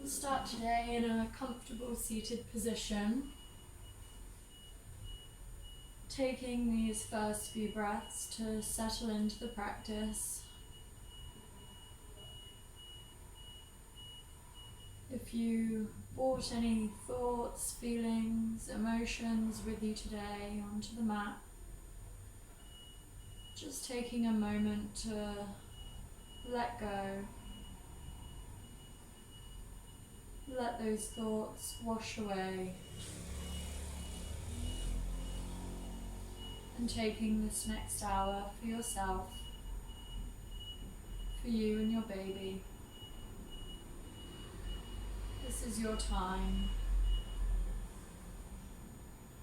Start today in a comfortable seated position, taking these first few breaths to settle into the practice. If you brought any thoughts, feelings, emotions with you today onto the mat, just taking a moment to let go. Let those thoughts wash away. And taking this next hour for yourself, for you and your baby. This is your time.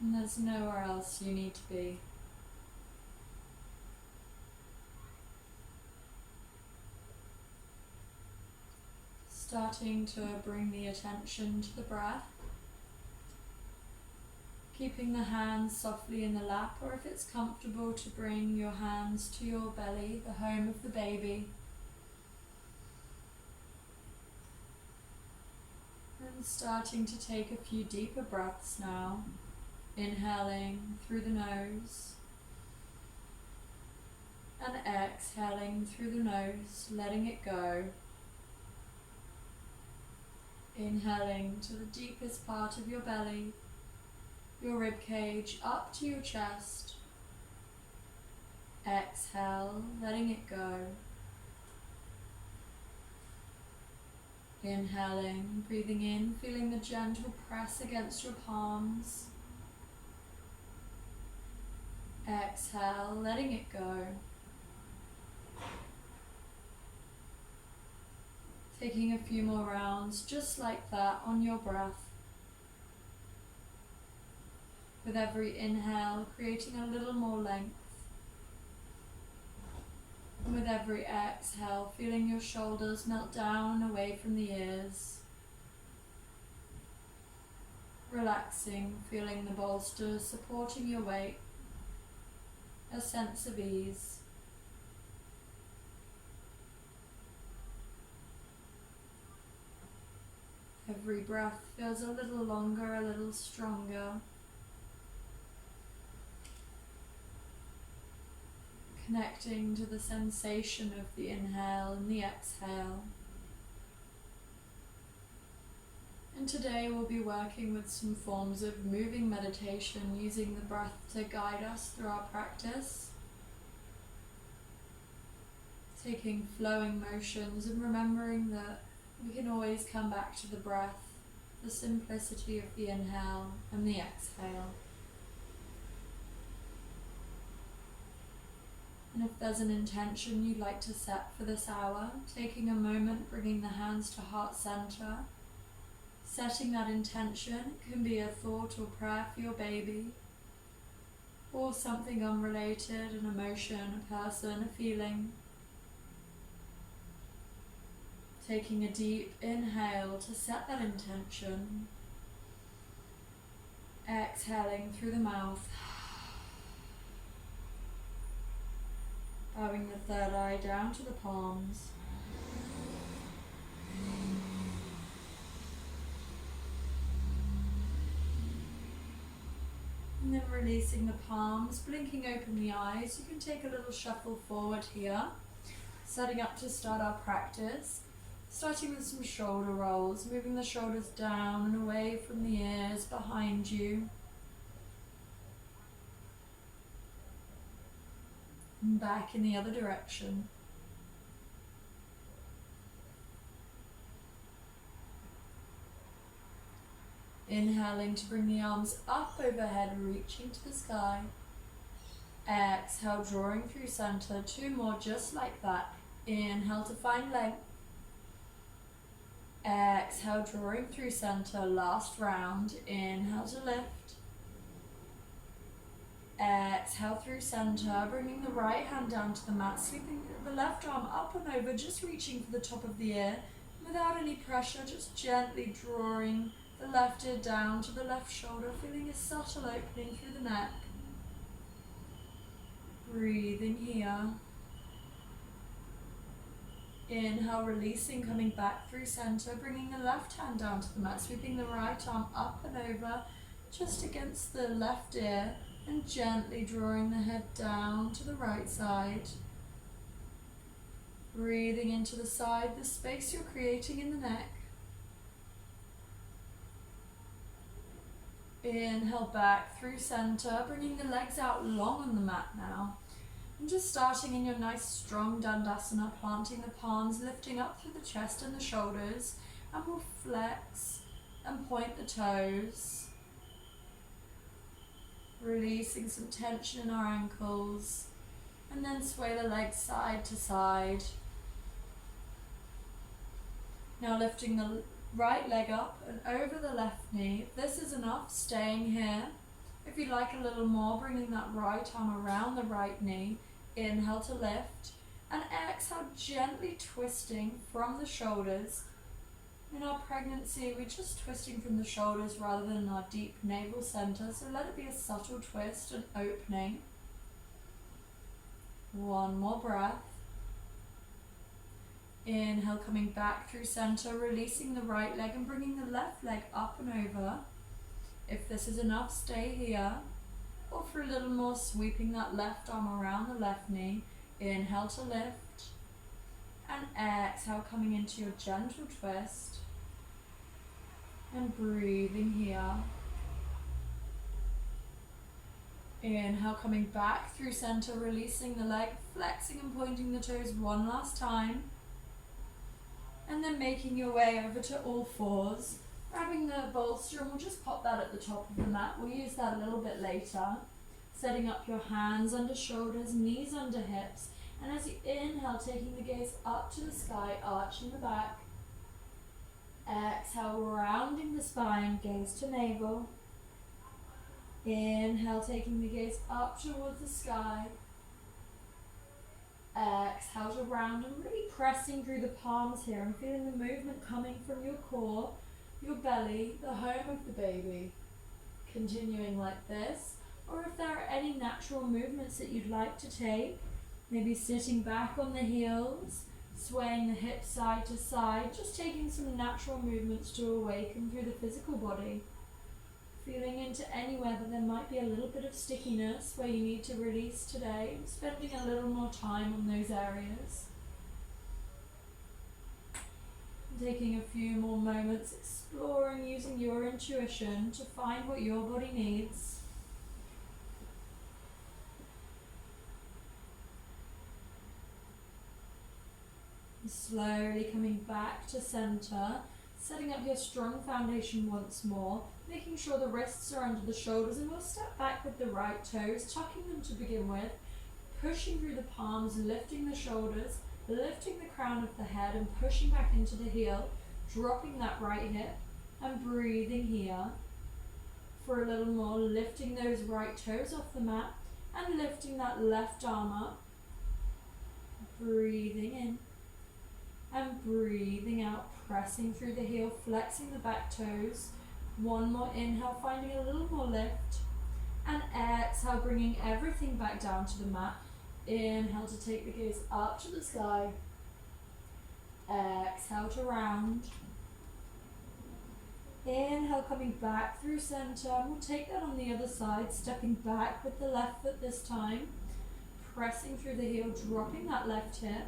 And there's nowhere else you need to be. Starting to bring the attention to the breath. Keeping the hands softly in the lap, or if it's comfortable to bring your hands to your belly, the home of the baby. And starting to take a few deeper breaths now. Inhaling through the nose. And exhaling through the nose, letting it go. Inhaling to the deepest part of your belly, your rib cage up to your chest. Exhale, letting it go. Inhaling, breathing in, feeling the gentle press against your palms. Exhale, letting it go. Taking a few more rounds just like that on your breath. With every inhale, creating a little more length. And with every exhale, feeling your shoulders melt down and away from the ears. Relaxing, feeling the bolster supporting your weight. A sense of ease. Every breath feels a little longer, a little stronger. Connecting to the sensation of the inhale and the exhale. And today we'll be working with some forms of moving meditation, using the breath to guide us through our practice. Taking flowing motions and remembering that we can always come back to the breath, the simplicity of the inhale and the exhale. And if there's an intention you'd like to set for this hour, taking a moment, bringing the hands to heart center, setting that intention. It can be a thought or prayer for your baby, or something unrelated, an emotion, a person, a feeling. Taking a deep inhale to set that intention. Exhaling through the mouth. Bowing the third eye down to the palms. And then releasing the palms, blinking open the eyes. You can take a little shuffle forward here, setting up to start our practice. Starting with some shoulder rolls, moving the shoulders down and away from the ears behind you. And back in the other direction. Inhaling to bring the arms up overhead, reaching to the sky. Exhale, drawing through center. Two more just like that. Inhale to find length. Exhale, drawing through center. Last round. Inhale to lift. Exhale through center, bringing the right hand down to the mat, sweeping the left arm up and over, just reaching for the top of the ear. Without any pressure, just gently drawing the left ear down to the left shoulder, feeling a subtle opening through the neck. Breathing here. Inhale, releasing, coming back through center, bringing the left hand down to the mat, sweeping the right arm up and over, just against the left ear, and gently drawing the head down to the right side. Breathing into the side, the space you're creating in the neck. Inhale back through center, bringing the legs out long on the mat now. And just starting in your nice strong Dandasana, planting the palms, lifting up through the chest and the shoulders, and we'll flex and point the toes. Releasing some tension in our ankles, and then sway the legs side to side. Now lifting the right leg up and over the left knee. If this is enough, staying here. If you'd like a little more, bringing that right arm around the right knee. Inhale to lift, and exhale, gently twisting from the shoulders. In our pregnancy, we're just twisting from the shoulders rather than our deep navel center, so let it be a subtle twist and opening. One more breath. Inhale, coming back through center, releasing the right leg and bringing the left leg up and over. If this is enough, stay here. Or for a little more, sweeping that left arm around the left knee. Inhale to lift. And exhale, coming into your gentle twist. And breathing here. Inhale, coming back through center, releasing the leg, flexing and pointing the toes one last time. And then making your way over to all fours. Grabbing the bolster, and we'll just pop that at the top of the mat. We'll use that a little bit later. Setting up your hands under shoulders, knees under hips. And as you inhale, taking the gaze up to the sky, arching the back. Exhale, rounding the spine, gaze to navel. Inhale, taking the gaze up towards the sky. Exhale to round and really pressing through the palms here and feeling the movement coming from your core, your belly, the home of the baby. Continuing like this, or if there are any natural movements that you'd like to take, maybe sitting back on the heels, swaying the hips side to side, just taking some natural movements to awaken through the physical body. Feeling into anywhere that there might be a little bit of stickiness where you need to release today, spending a little more time on those areas. Taking a few more moments exploring, using your intuition to find what your body needs. And slowly coming back to center, setting up your strong foundation once more, making sure the wrists are under the shoulders, and we'll step back with the right toes, tucking them to begin with, pushing through the palms, lifting the shoulders, lifting the crown of the head and pushing back into the heel, dropping that right hip and breathing here. For a little more, lifting those right toes off the mat and lifting that left arm up. Breathing in and breathing out, pressing through the heel, flexing the back toes. One more inhale, finding a little more lift, and exhale, bringing everything back down to the mat. Inhale to take the gaze up to the sky. Exhale to round. Inhale, coming back through center, and we'll take that on the other side, stepping back with the left foot this time, pressing through the heel, dropping that left hip.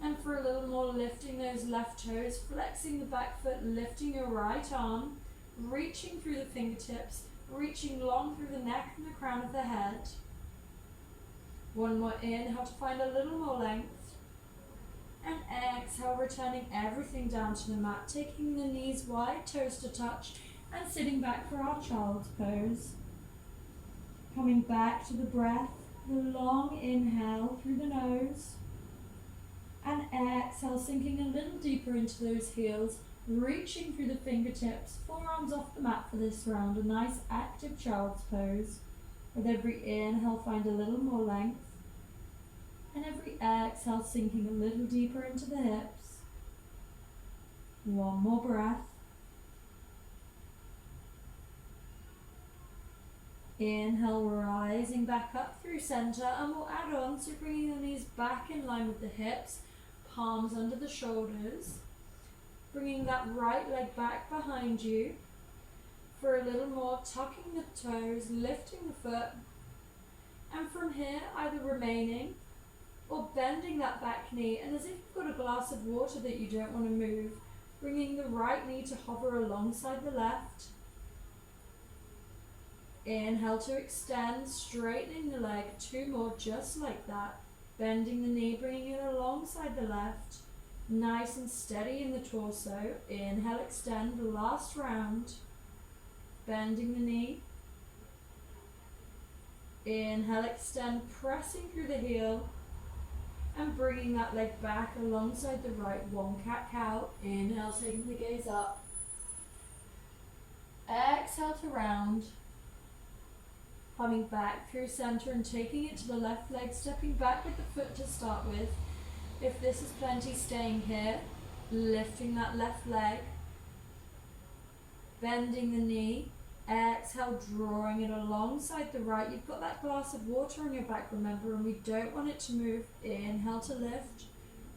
And for a little more, lifting those left toes, flexing the back foot, lifting your right arm, reaching through the fingertips, reaching long through the neck and the crown of the head. One more inhale to find a little more length. And exhale, returning everything down to the mat, taking the knees wide, toes to touch, and sitting back for our child's pose. Coming back to the breath, the long inhale through the nose. And exhale, sinking a little deeper into those heels, reaching through the fingertips, forearms off the mat for this round, a nice active child's pose. With every inhale, find a little more length. And every exhale, sinking a little deeper into the hips. One more breath. Inhale, rising back up through center, and we'll add on, so bringing the knees back in line with the hips, palms under the shoulders, bringing that right leg back behind you. For a little more, tucking the toes, lifting the foot, and from here either remaining or bending that back knee, and as if you've got a glass of water that you don't want to move, bringing the right knee to hover alongside the left. Inhale to extend, straightening the leg, 2 more just like that. Bending the knee, bringing it alongside the left. Nice and steady in the torso. Inhale, extend, last round. Bending the knee. Inhale, extend, pressing through the heel. And bringing that leg back alongside the right, 1 cat-cow. Inhale, taking the gaze up. Exhale to round. Coming back through center and taking it to the left leg, stepping back with the foot to start with. If this is plenty, staying here, lifting that left leg, bending the knee, exhale, drawing it alongside the right. You've got that glass of water on your back, remember, and we don't want it to move. Inhale to lift,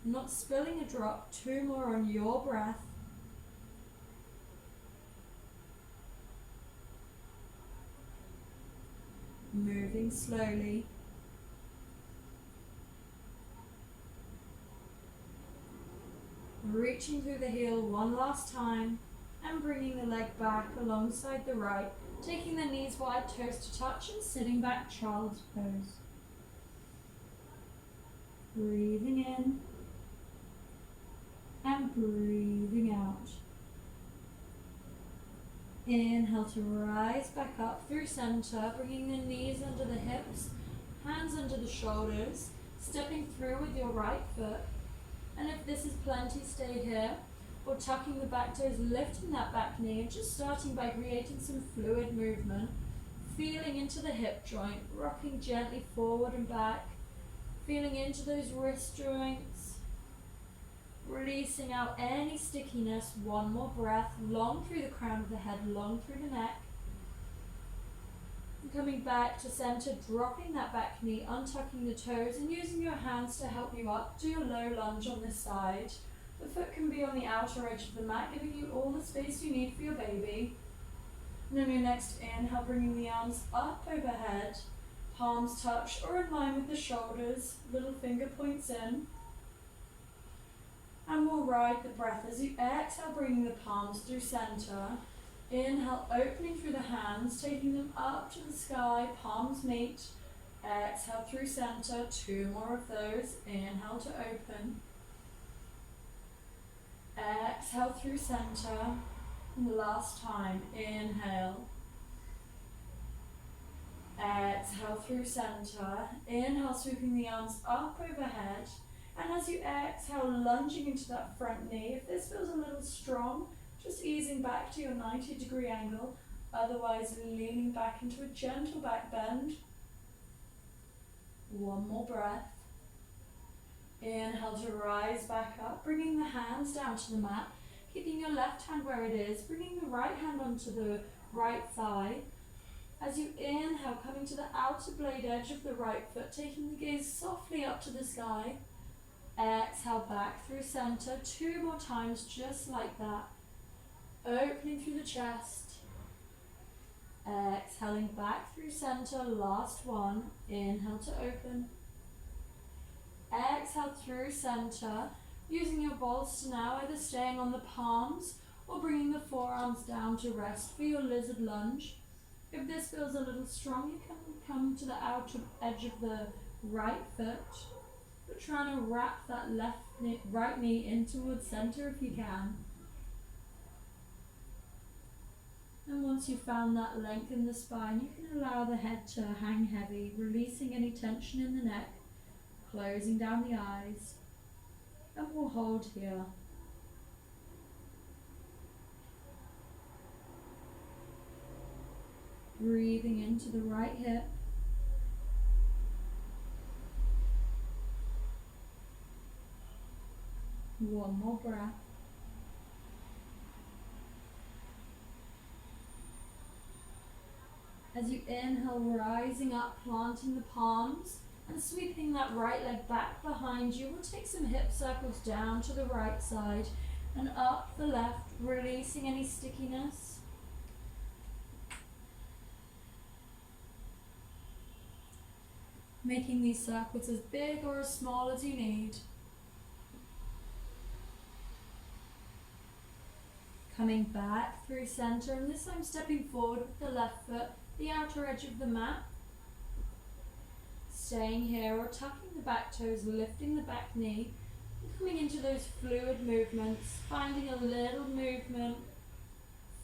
not spilling a drop. 2 more on your breath. Moving slowly. Reaching through the heel 1 last time and bringing the leg back alongside the right, taking the knees wide, toes to touch, and sitting back, child's pose. Breathing in and breathing out. Inhale to rise back up through center, bringing the knees under the hips, hands under the shoulders, stepping through with your right foot. And if this is plenty, stay here, or tucking the back toes, lifting that back knee, and just starting by creating some fluid movement, feeling into the hip joint, rocking gently forward and back, feeling into those wrist joints, releasing out any stickiness. 1 more breath, long through the crown of the head, long through the neck. And coming back to center, dropping that back knee, untucking the toes, and using your hands to help you up. Do your low lunge on this side. The foot can be on the outer edge of the mat, giving you all the space you need for your baby. And on your next inhale, bringing the arms up overhead, palms touch or in line with the shoulders, little finger points in. And we'll ride the breath as you exhale, bringing the palms through center. Inhale, opening through the hands, taking them up to the sky, palms meet. Exhale through center, 2 more of those. Inhale to open. Exhale through center. And the last time, inhale. Exhale through center. Inhale, sweeping the arms up overhead. And as you exhale, lunging into that front knee. If this feels a little strong, just easing back to your 90-degree angle. Otherwise, leaning back into a gentle back bend. 1 more breath. Inhale to rise back up, bringing the hands down to the mat. Keeping your left hand where it is, bringing the right hand onto the right thigh. As you inhale, coming to the outer blade edge of the right foot, taking the gaze softly up to the sky. Exhale back through center, 2 more times just like that. Opening through the chest. Exhaling back through center, last one. Inhale to open. Exhale through center, using your balls to now either staying on the palms or bringing the forearms down to rest for your lizard lunge. If this feels a little strong, you can come to the outer edge of the right foot. But trying to wrap that right knee in towards center if you can. And once you've found that length in the spine, you can allow the head to hang heavy, releasing any tension in the neck, closing down the eyes, and we'll hold here. Breathing into the right hip. One more breath. As you inhale, rising up, planting the palms, And sweeping that right leg back behind you, we'll take some hip circles down to the right side and up the left, releasing any stickiness. Making these circles as big or as small as you need. Coming back through center, and this time stepping forward with the left foot, the outer edge of the mat. Staying here or tucking the back toes, lifting the back knee, and coming into those fluid movements, finding a little movement,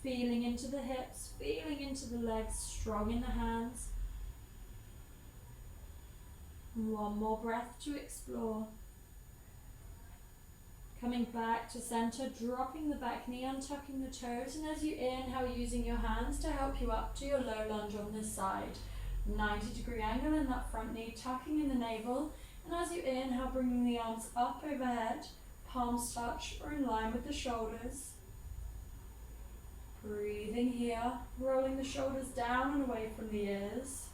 feeling into the hips, feeling into the legs, strong in the hands. One more breath to explore. Coming back to center, dropping the back knee, untucking the toes, and as you inhale, using your hands to help you up to your low lunge on this side. 90-degree angle in that front knee, tucking in the navel, and as you inhale, bringing the arms up overhead, palms touch or in line with the shoulders. Breathing here, rolling the shoulders down and away from the ears.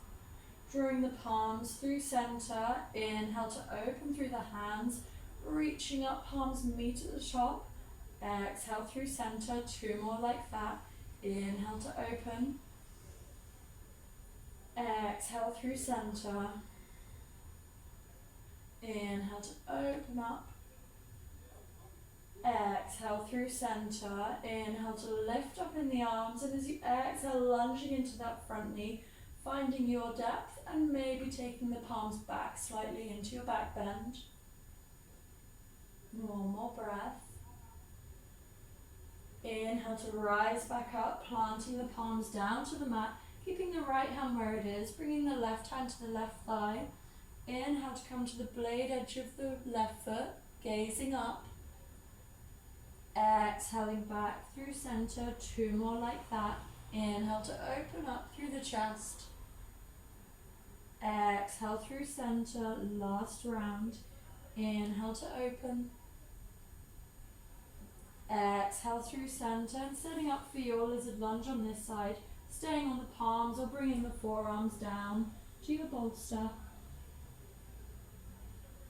Drawing the palms through center, inhale to open through the hands, reaching up, palms meet at the top. Exhale through center, 2 more like that. Inhale to open. Exhale through center. Inhale to open up. Exhale through center. Inhale to lift up in the arms, and as you exhale, lunging into that front knee, finding your depth and maybe taking the palms back slightly into your back bend. One more breath. Inhale to rise back up, planting the palms down to the mat, keeping the right hand where it is, bringing the left hand to the left thigh. Inhale to come to the blade edge of the left foot, gazing up. Exhaling back through center, 2 more like that. Inhale to open up through the chest. Exhale through center, last round. Inhale to open. Exhale through center and setting up for your lizard lunge on this side, staying on the palms or bringing the forearms down to your bolster.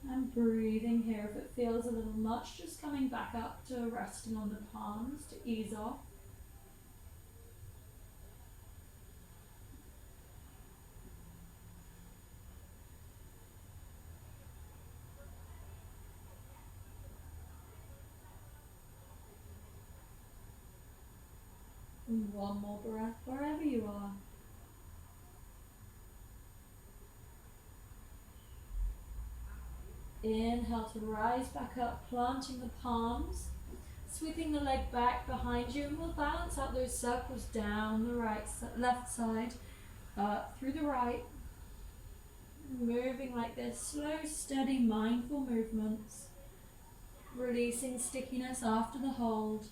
And breathing here, if it feels a little much, just coming back up to resting on the palms to ease off. And one more breath wherever you are. Inhale to rise back up, planting the palms, sweeping the leg back behind you, and we'll balance out those circles down the left side, up through the right, moving like this, slow, steady, mindful movements, releasing stickiness after the hold.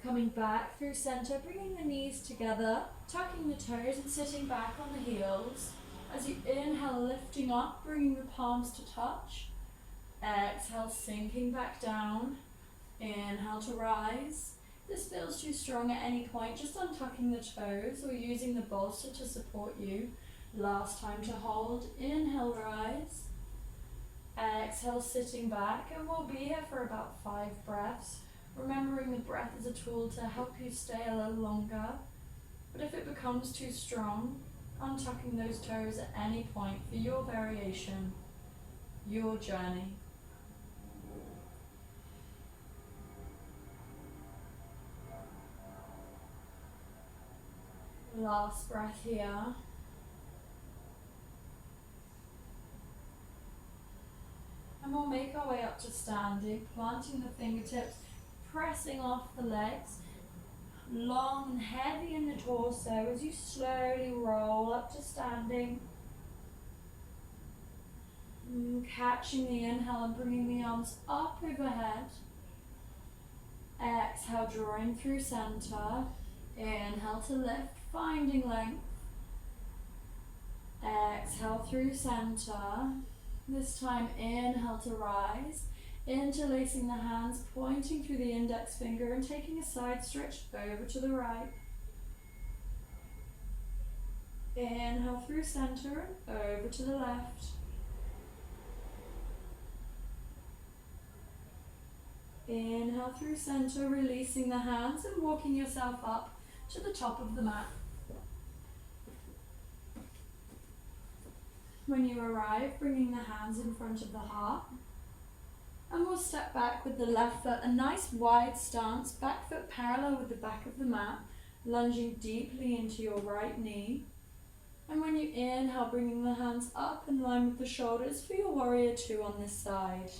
Coming back through center, bringing the knees together, tucking the toes and sitting back on the heels. As you inhale, lifting up, bringing the palms to touch. Exhale, sinking back down. Inhale to rise. If this feels too strong at any point, just untucking the toes or using the bolster to support you. Last time to hold. Inhale, rise. Exhale, sitting back, and we'll be here for about 5 breaths. Remembering the breath is a tool to help you stay a little longer. But if it becomes too strong, untucking those toes at any point for your variation, your journey. Last breath here. And we'll make our way up to standing, planting the fingertips, pressing off the legs, long and heavy in the torso as you slowly roll up to standing. Catching the inhale and bringing the arms up overhead. Exhale, drawing through center. Inhale to lift, finding length. Exhale through center. This time, inhale to rise. Interlacing the hands, pointing through the index finger and taking a side stretch over to the right. Inhale through center and over to the left. Inhale through center, releasing the hands and walking yourself up to the top of the mat. When you arrive, bringing the hands in front of the heart. And we'll step back with the left foot, a nice wide stance, back foot parallel with the back of the mat, lunging deeply into your right knee. And when you inhale, bringing the hands up in line with the shoulders for your warrior two on this side.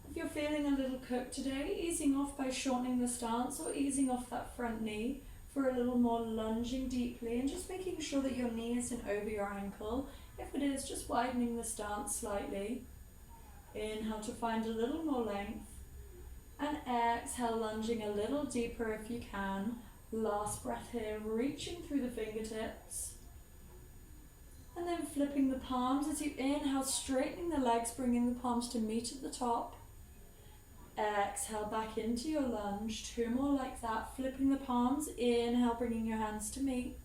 If you're feeling a little cooked today, easing off by shortening the stance or easing off that front knee for a little more lunging deeply and just making sure that your knee isn't over your ankle. If it is, just widening the stance slightly. Inhale to find a little more length. And exhale, lunging a little deeper if you can. Last breath here, reaching through the fingertips. And then flipping the palms as you inhale, straightening the legs, bringing the palms to meet at the top. Exhale back into your lunge. Two more like that, flipping the palms. Inhale, bringing your hands to meet.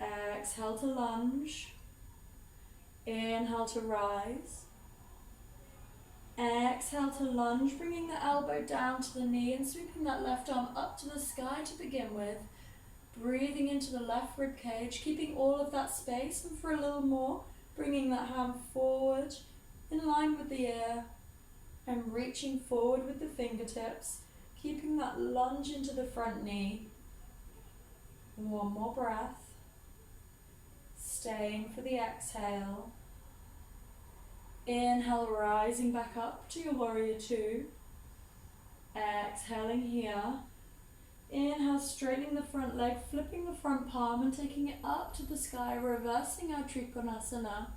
Exhale to lunge. Inhale to rise. Exhale to lunge, bringing the elbow down to the knee and sweeping that left arm up to the sky to begin with. Breathing into the left rib cage, keeping all of that space, and for a little more, bringing that hand forward in line with the ear and reaching forward with the fingertips, keeping that lunge into the front knee. One more breath. Staying for the exhale. Inhale, rising back up to your warrior two. Exhaling here. Inhale, straightening the front leg, flipping the front palm and taking it up to the sky, reversing our Trikonasana.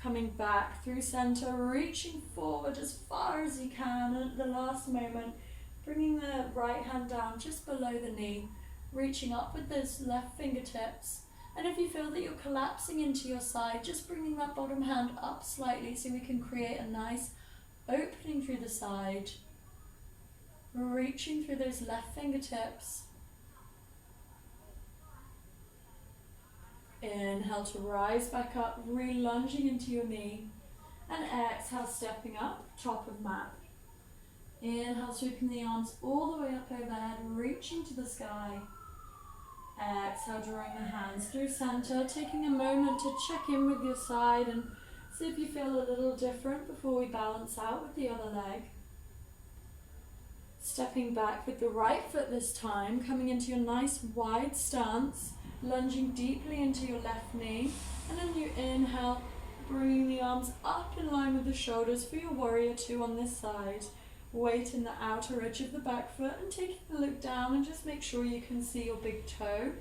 Coming back through center, reaching forward as far as you can, and at the last moment, bringing the right hand down just below the knee, reaching up with those left fingertips. And if you feel that you're collapsing into your side, just bringing that bottom hand up slightly so we can create a nice opening through the side. Reaching through those left fingertips. Inhale to rise back up, re-lunging into your knee. And exhale, stepping up, top of mat. Inhale, sweeping the arms all the way up overhead, reaching to the sky. Exhale, drawing the hands through center, taking a moment to check in with your side and see if you feel a little different before we balance out with the other leg. Stepping back with the right foot this time, coming into your nice wide stance, lunging deeply into your left knee, and then you inhale, bringing the arms up in line with the shoulders for your warrior two on this side. Weight in the outer edge of the back foot and taking a look down and just make sure you can see your big toe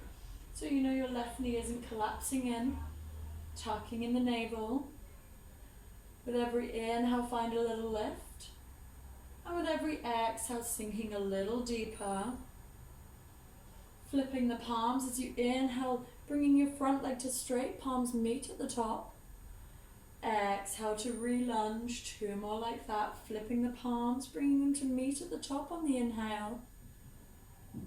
so you know your left knee isn't collapsing in. Tucking in the navel. With every inhale, find a little lift. And with every exhale, sinking a little deeper. Flipping the palms as you inhale, bringing your front leg to straight, palms meet at the top. Exhale to re-lunge, two more like that, flipping the palms, bringing them to meet at the top on the inhale.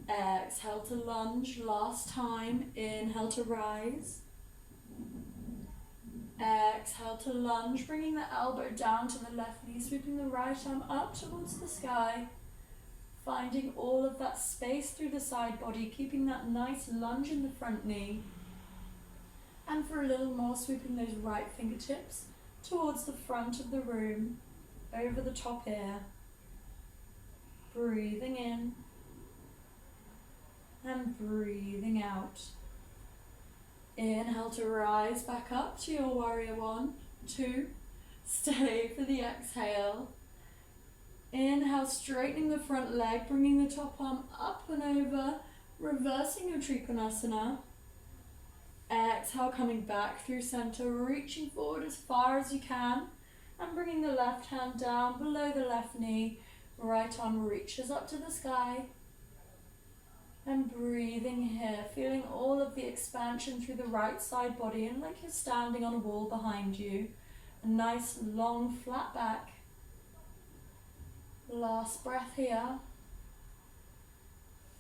Exhale to lunge, last time, inhale to rise. Exhale to lunge, bringing the elbow down to the left knee, sweeping the right arm up towards the sky. Finding all of that space through the side body, keeping that nice lunge in the front knee. And for a little more, sweeping those right fingertips towards the front of the room, over the top ear. Breathing in and breathing out. Inhale to rise back up to your warrior one, two. Stay for the exhale. Inhale, straightening the front leg, bringing the top arm up and over, reversing your Trikonasana. Exhale, coming back through center, reaching forward as far as you can, and bringing the left hand down below the left knee. Right arm reaches up to the sky. And breathing here, feeling all of the expansion through the right side body, and like you're standing on a wall behind you. A nice long flat back. Last breath here.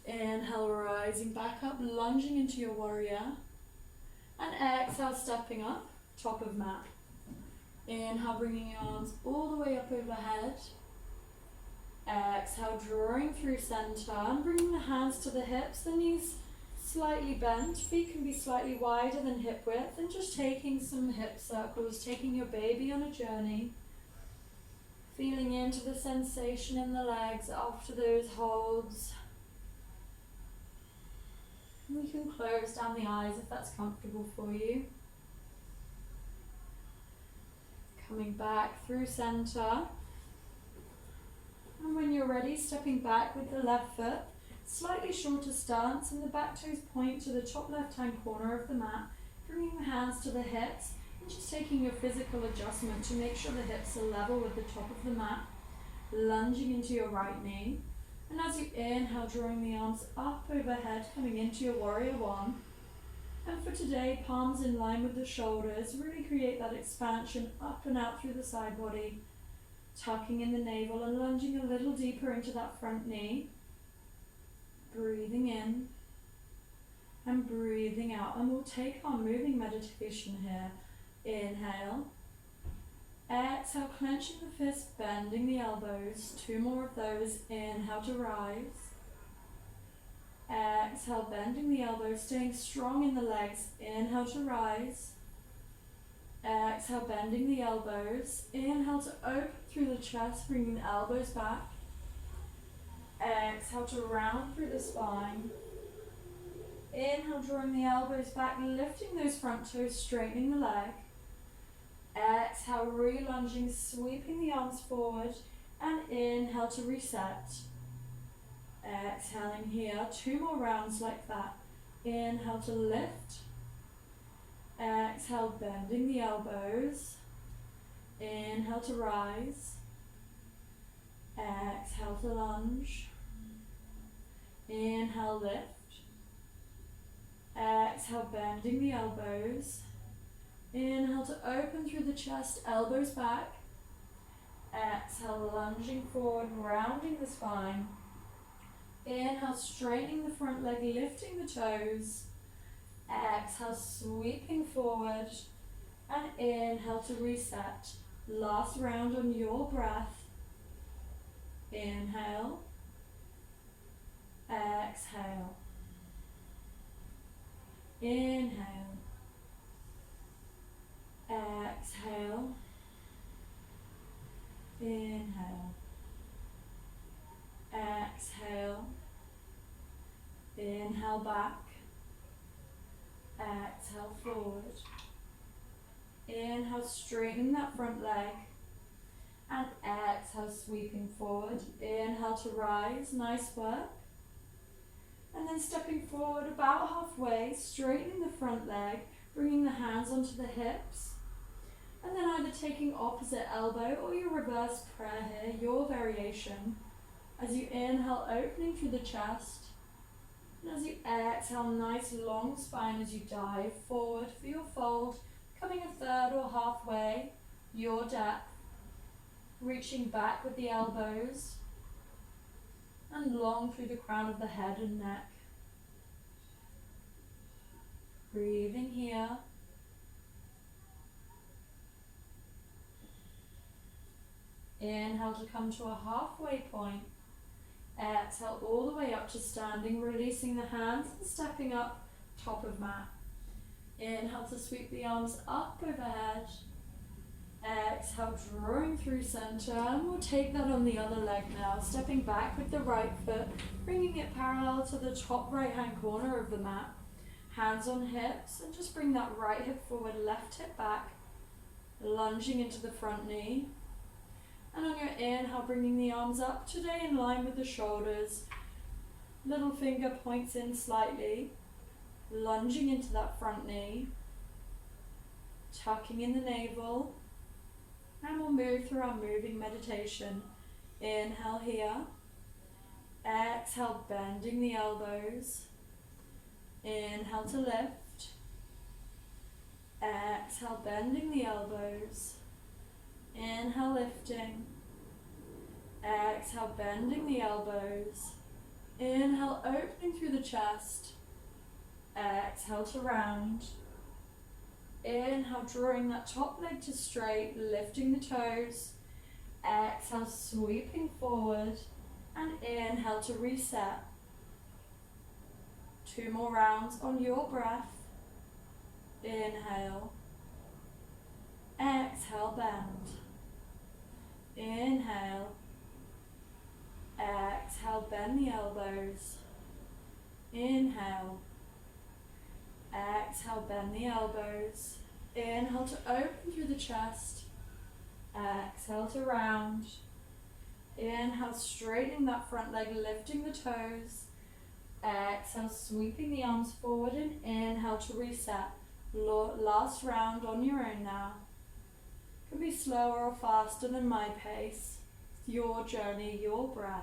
Inhale, rising back up, lunging into your warrior. And exhale, stepping up, top of mat. Inhale, bringing your arms all the way up overhead. Exhale, drawing through center and bringing the hands to the hips, the knees slightly bent, feet can be slightly wider than hip width, and just taking some hip circles, taking your baby on a journey. Feeling into the sensation in the legs after those holds. You can close down the eyes if that's comfortable for you. Coming back through center. And when you're ready, stepping back with the left foot, slightly shorter stance, and the back toes point to the top left-hand corner of the mat, bringing the hands to the hips, and just taking your physical adjustment to make sure the hips are level with the top of the mat, lunging into your right knee. And as you inhale, drawing the arms up overhead, coming into your warrior one. And for today, palms in line with the shoulders, really create that expansion up and out through the side body, tucking in the navel and lunging a little deeper into that front knee. Breathing in and breathing out. And we'll take our moving meditation here. Inhale. Exhale, clenching the fist, bending the elbows. 2 more of those. Inhale to rise. Exhale, bending the elbows, staying strong in the legs. Inhale to rise. Exhale, bending the elbows. Inhale to open through the chest, bringing the elbows back. Exhale to round through the spine. Inhale, drawing the elbows back, lifting those front toes, straightening the leg. Exhale, re-lunging, sweeping the arms forward, and inhale to reset. Exhaling here, 2 more rounds like that. Inhale to lift. Exhale, bending the elbows. Inhale to rise. Exhale to lunge. Inhale, lift. Exhale, bending the elbows. Inhale to open through the chest, elbows back. Exhale, lunging forward, rounding the spine. Inhale, straightening the front leg, lifting the toes. Exhale, sweeping forward. And inhale to reset. Last round on your breath. Inhale. Exhale. Inhale. Exhale. Inhale. Exhale. Inhale back. Exhale forward. Inhale, straightening that front leg. And exhale, sweeping forward. Inhale to rise, nice work. And then stepping forward about halfway, straightening the front leg, bringing the hands onto the hips. And then either taking opposite elbow or your reverse prayer here, your variation. As you inhale, opening through the chest. And as you exhale, nice long spine as you dive forward for your fold, coming a third or halfway, your depth. Reaching back with the elbows and long through the crown of the head and neck. Breathing here. Inhale to come to a halfway point. Exhale all the way up to standing, releasing the hands and stepping up, top of mat. Inhale to sweep the arms up overhead. Exhale, drawing through center, and we'll take that on the other leg now, stepping back with the right foot, bringing it parallel to the top right hand corner of the mat. Hands on hips, and just bring that right hip forward, left hip back, lunging into the front knee. And on your inhale, bringing the arms up, today in line with the shoulders. Little finger points in slightly, lunging into that front knee, tucking in the navel. And we'll move through our moving meditation. Inhale here. Exhale, bending the elbows. Inhale to lift. Exhale, bending the elbows. Inhale, lifting. Exhale, bending the elbows. Inhale, opening through the chest. Exhale to round. Inhale, drawing that top leg to straight, lifting the toes. Exhale, sweeping forward. And inhale to reset. 2 more rounds on your breath. Inhale. Exhale, bend. Inhale. Exhale, bend the elbows. Inhale. Exhale, bend the elbows. Inhale to open through the chest. Exhale to round. Inhale, straightening that front leg, lifting the toes. Exhale, sweeping the arms forward, and inhale to reset. Last round on your own now. Can be slower or faster than my pace. It's your journey, your breath.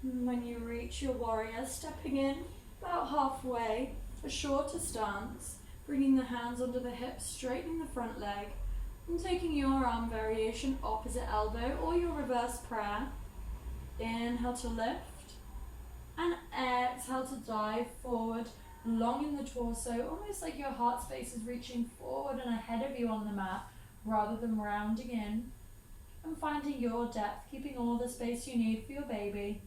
When you reach your warrior, stepping in about halfway, a shorter stance, bringing the hands under the hips, straightening the front leg, and taking your arm variation opposite elbow or your reverse prayer. Inhale to lift, and exhale to dive forward, long in the torso, almost like your heart space is reaching forward and ahead of you on the mat, rather than rounding in, and finding your depth, keeping all the space you need for your baby.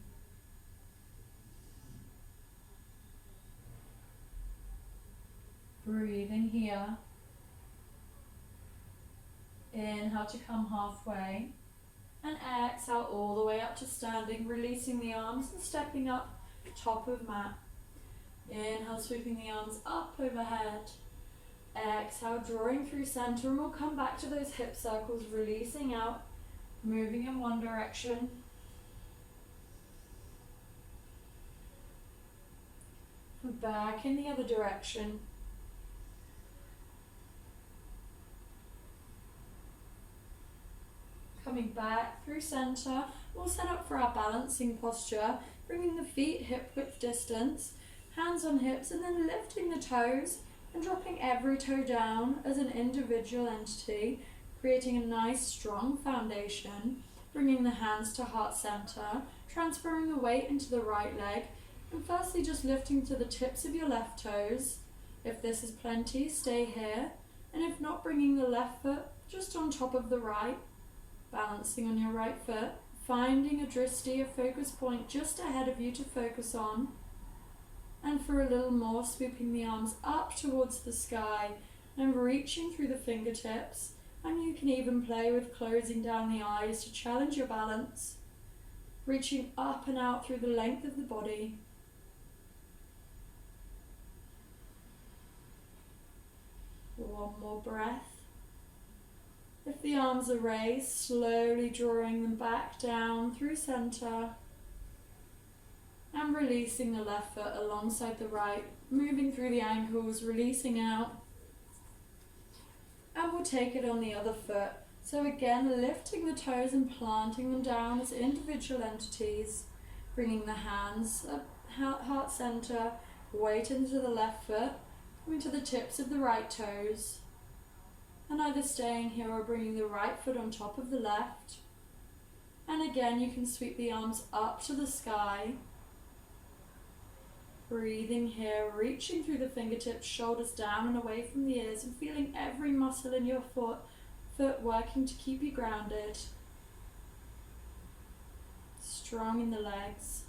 Breathing here. Inhale to come halfway. And exhale all the way up to standing, releasing the arms and stepping up top of mat. Inhale, sweeping the arms up overhead. Exhale, drawing through center, and we'll come back to those hip circles, releasing out, moving in one direction. Back in the other direction. Coming back through center, we'll set up for our balancing posture, bringing the feet hip width distance, hands on hips, and then lifting the toes and dropping every toe down as an individual entity, creating a nice strong foundation, bringing the hands to heart center, transferring the weight into the right leg, and firstly just lifting to the tips of your left toes. If this is plenty, stay here, and if not, bringing the left foot just on top of the right, balancing on your right foot, finding a drishti, a focus point just ahead of you to focus on. And for a little more, sweeping the arms up towards the sky and reaching through the fingertips. And you can even play with closing down the eyes to challenge your balance. Reaching up and out through the length of the body. One more breath. If the arms are raised, slowly drawing them back down through center. And releasing the left foot alongside the right, moving through the ankles, releasing out. And we'll take it on the other foot. So again, lifting the toes and planting them down as individual entities. Bringing the hands up, heart center, weight into the left foot, coming to the tips of the right toes. And either staying here or bringing the right foot on top of the left. And again, you can sweep the arms up to the sky. Breathing here, reaching through the fingertips, shoulders down and away from the ears, and feeling every muscle in your foot working to keep you grounded. Strong in the legs.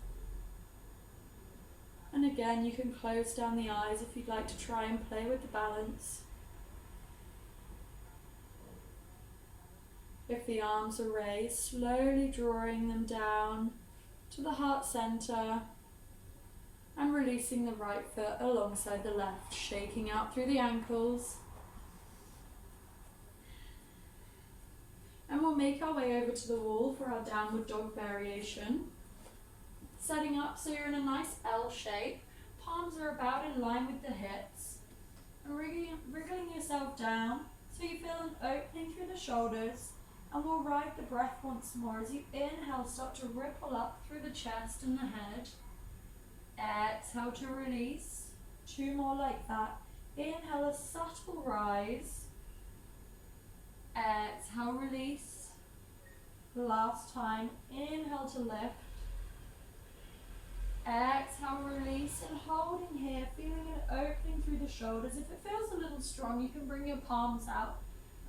And again, you can close down the eyes if you'd like to try and play with the balance. If the arms are raised, slowly drawing them down to the heart center and releasing the right foot alongside the left, shaking out through the ankles. And we'll make our way over to the wall for our downward dog variation. Setting up so you're in a nice L shape, palms are about in line with the hips, and wriggling yourself down So you feel an opening through the shoulders, and we'll ride the breath once more as you inhale, start to ripple up through the chest and the head. Exhale to release. 2 more like that. Inhale, a subtle rise. Exhale, release. Last time, inhale to lift. Exhale, release, and holding here, feeling an opening through the shoulders. If it feels a little strong, you can bring your palms out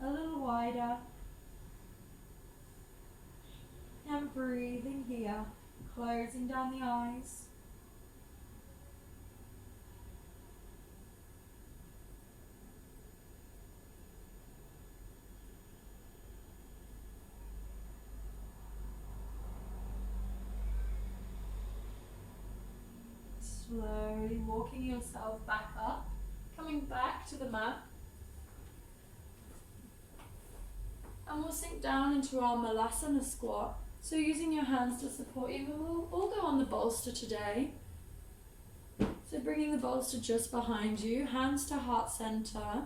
a little wider. And breathing here, closing down the eyes. Slowly walking yourself back up, coming back to the mat. And we'll sink down into our Malasana squat. So using your hands to support you, and we'll all go on the bolster today. So bringing the bolster just behind you, hands to heart center,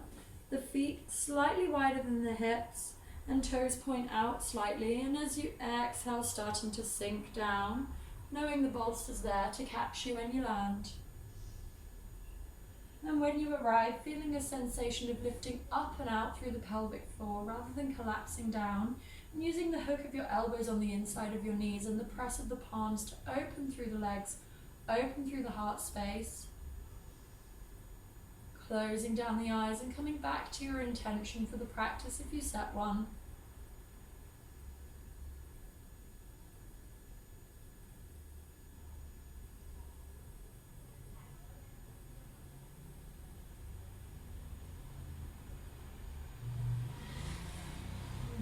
the feet slightly wider than the hips, and toes point out slightly. And as you exhale, starting to sink down, knowing the bolster's there to catch you when you land. And when you arrive, feeling a sensation of lifting up and out through the pelvic floor rather than collapsing down, and using the hook of your elbows on the inside of your knees and the press of the palms to open through the legs, open through the heart space. Closing down the eyes and coming back to your intention for the practice if you set one.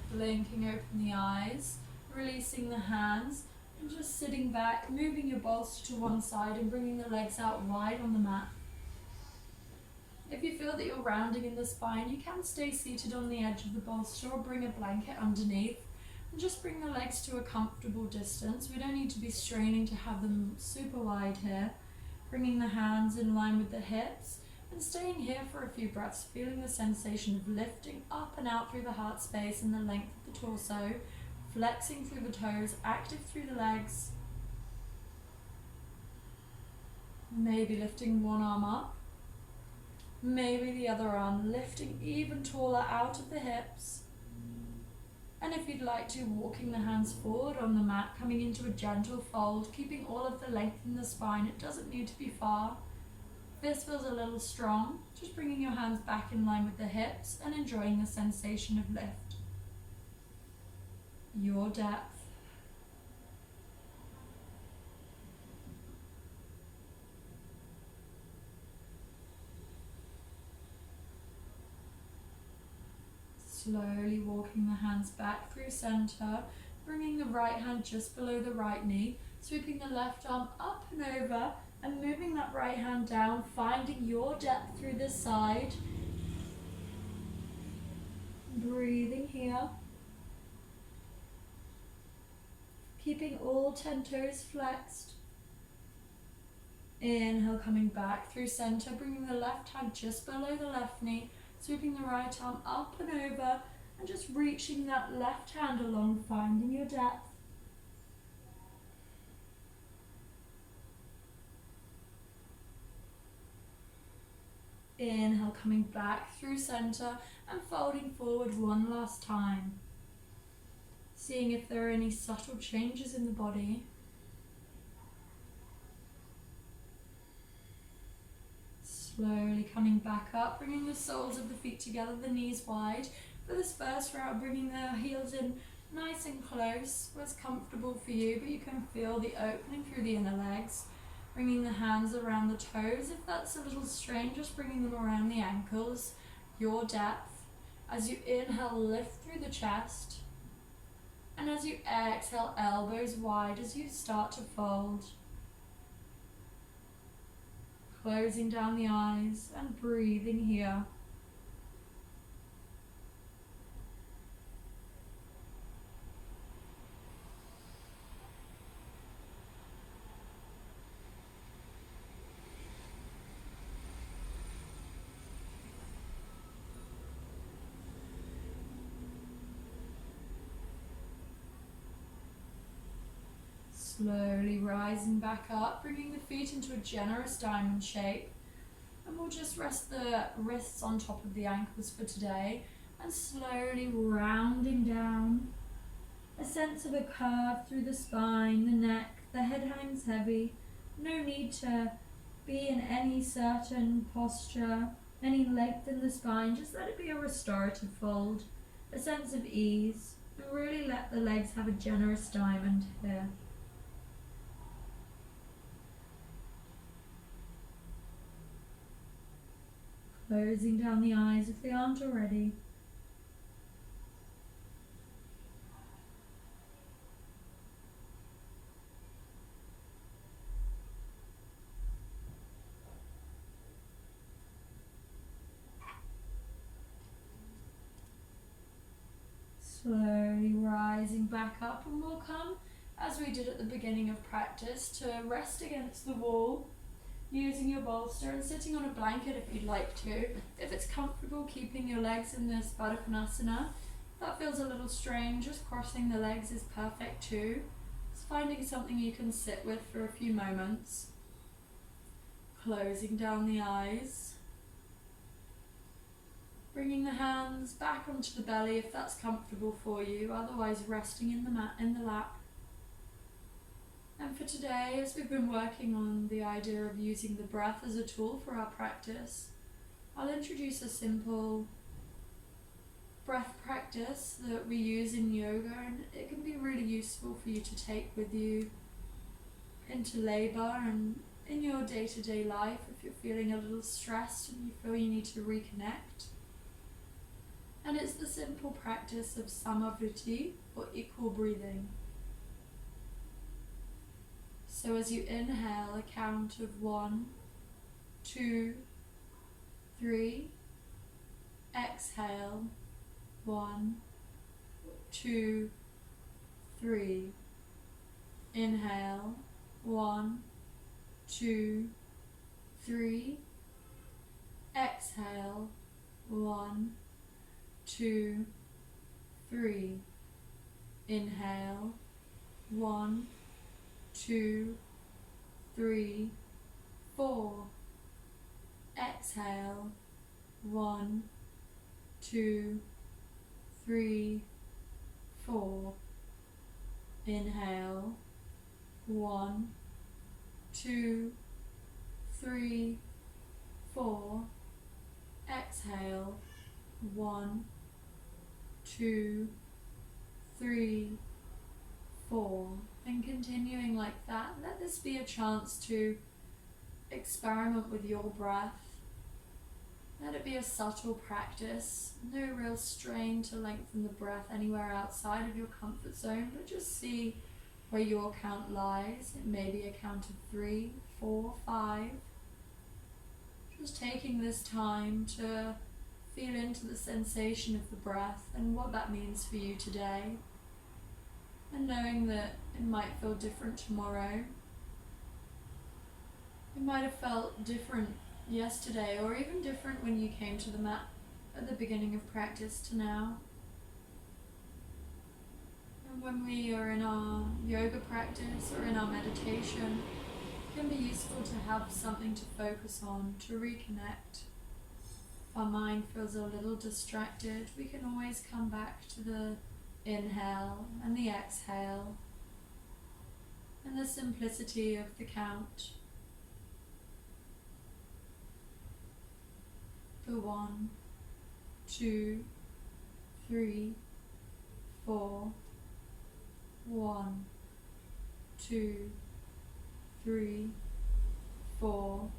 Blinking open the eyes, releasing the hands, and just sitting back, moving your bolster to one side and bringing the legs out wide on the mat. If you feel that you're rounding in the spine, you can stay seated on the edge of the bolster or bring a blanket underneath and just bring the legs to a comfortable distance. We don't need to be straining to have them super wide here. Bringing the hands in line with the hips and staying here for a few breaths, feeling the sensation of lifting up and out through the heart space and the length of the torso, flexing through the toes, active through the legs. Maybe lifting one arm up, maybe the other arm, lifting even taller out of the hips. And if you'd like to, walking the hands forward on the mat, coming into a gentle fold, keeping all of the length in the spine. It doesn't need to be far. If this feels a little strong, just bringing your hands back in line with the hips and enjoying the sensation of lift. Your depth. Slowly walking the hands back through center, bringing the right hand just below the right knee, sweeping the left arm up and over, and moving that right hand down, finding your depth through this side. Breathing here. Keeping all 10 toes flexed. Inhale, coming back through center, bringing the left hand just below the left knee, sweeping the right arm up and over, and just reaching that left hand along, finding your depth. Inhale, coming back through center and folding forward one last time. Seeing if there are any subtle changes in the body. Slowly coming back up, bringing the soles of the feet together, the knees wide. For this first round, bringing the heels in nice and close, what's comfortable for you, but you can feel the opening through the inner legs. Bringing the hands around the toes. If that's a little strange, just bringing them around the ankles. Your depth. As you inhale, lift through the chest. And as you exhale, elbows wide as you start to fold. Closing down the eyes and breathing here. Slowly rising back up, bringing the feet into a generous diamond shape. And we'll just rest the wrists on top of the ankles for today and slowly rounding down. A sense of a curve through the spine, the neck, the head hangs heavy. No need to be in any certain posture, any length in the spine. Just let it be a restorative fold, a sense of ease. And really let the legs have a generous diamond here. Closing down the eyes if they aren't already. Slowly rising back up, and we'll come, as we did at the beginning of practice, to rest against the wall using your bolster and sitting on a blanket if you'd like to. If it's comfortable keeping your legs in this Baddha-Konasana, that feels a little strange, just crossing the legs is perfect too. Just finding something you can sit with for a few moments. Closing down the eyes. Bringing the hands back onto the belly if that's comfortable for you, otherwise resting in the mat, in the lap. And for today, as we've been working on the idea of using the breath as a tool for our practice, I'll introduce a simple breath practice that we use in yoga, and it can be really useful for you to take with you into labour and in your day-to-day life if you're feeling a little stressed and you feel you need to reconnect. And it's the simple practice of samavriti, or equal breathing. So as you inhale, a count of 1, 2, 3. Exhale, 1, 2, 3. Inhale, 1, 2, 3. Exhale, 1, 2, 3. Inhale, 1, 2, 3, 4. Exhale, 1, 2, 3, 4. Inhale, 1, 2, 3, 4. Exhale, 1, 2, 3, 4. And continuing like that, let this be a chance to experiment with your breath. Let it be a subtle practice, no real strain to lengthen the breath anywhere outside of your comfort zone, but just see where your count lies. It may be a count of 3, 4, 5. Just taking this time to feel into the sensation of the breath and what that means for you today. And knowing that it might feel different tomorrow. It might have felt different yesterday, or even different when you came to the mat at the beginning of practice to now. And when we are in our yoga practice or in our meditation, it can be useful to have something to focus on, to reconnect. If our mind feels a little distracted, we can always come back to the inhale and the exhale and the simplicity of the count. The 1, 2, 3, 4. 1, 2, 3, 4.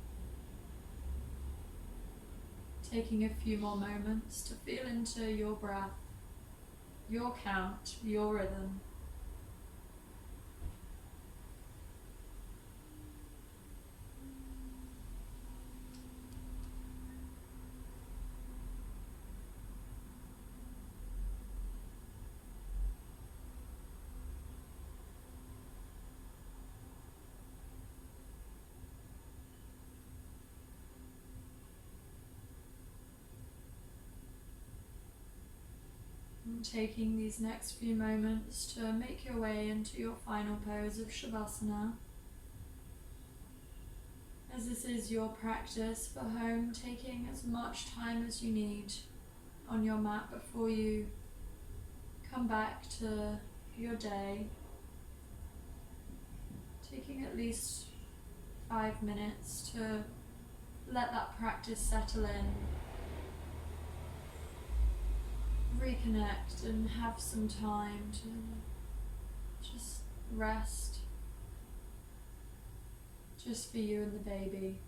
Taking a few more moments to feel into your breath, your count, your rhythm. taking these next few moments to make your way into your final pose of Shavasana. As this is your practice for home, taking as much time as you need on your mat before you come back to your day. Taking at least 5 minutes to let that practice settle in, reconnect and have some time to just rest, just for you and the baby.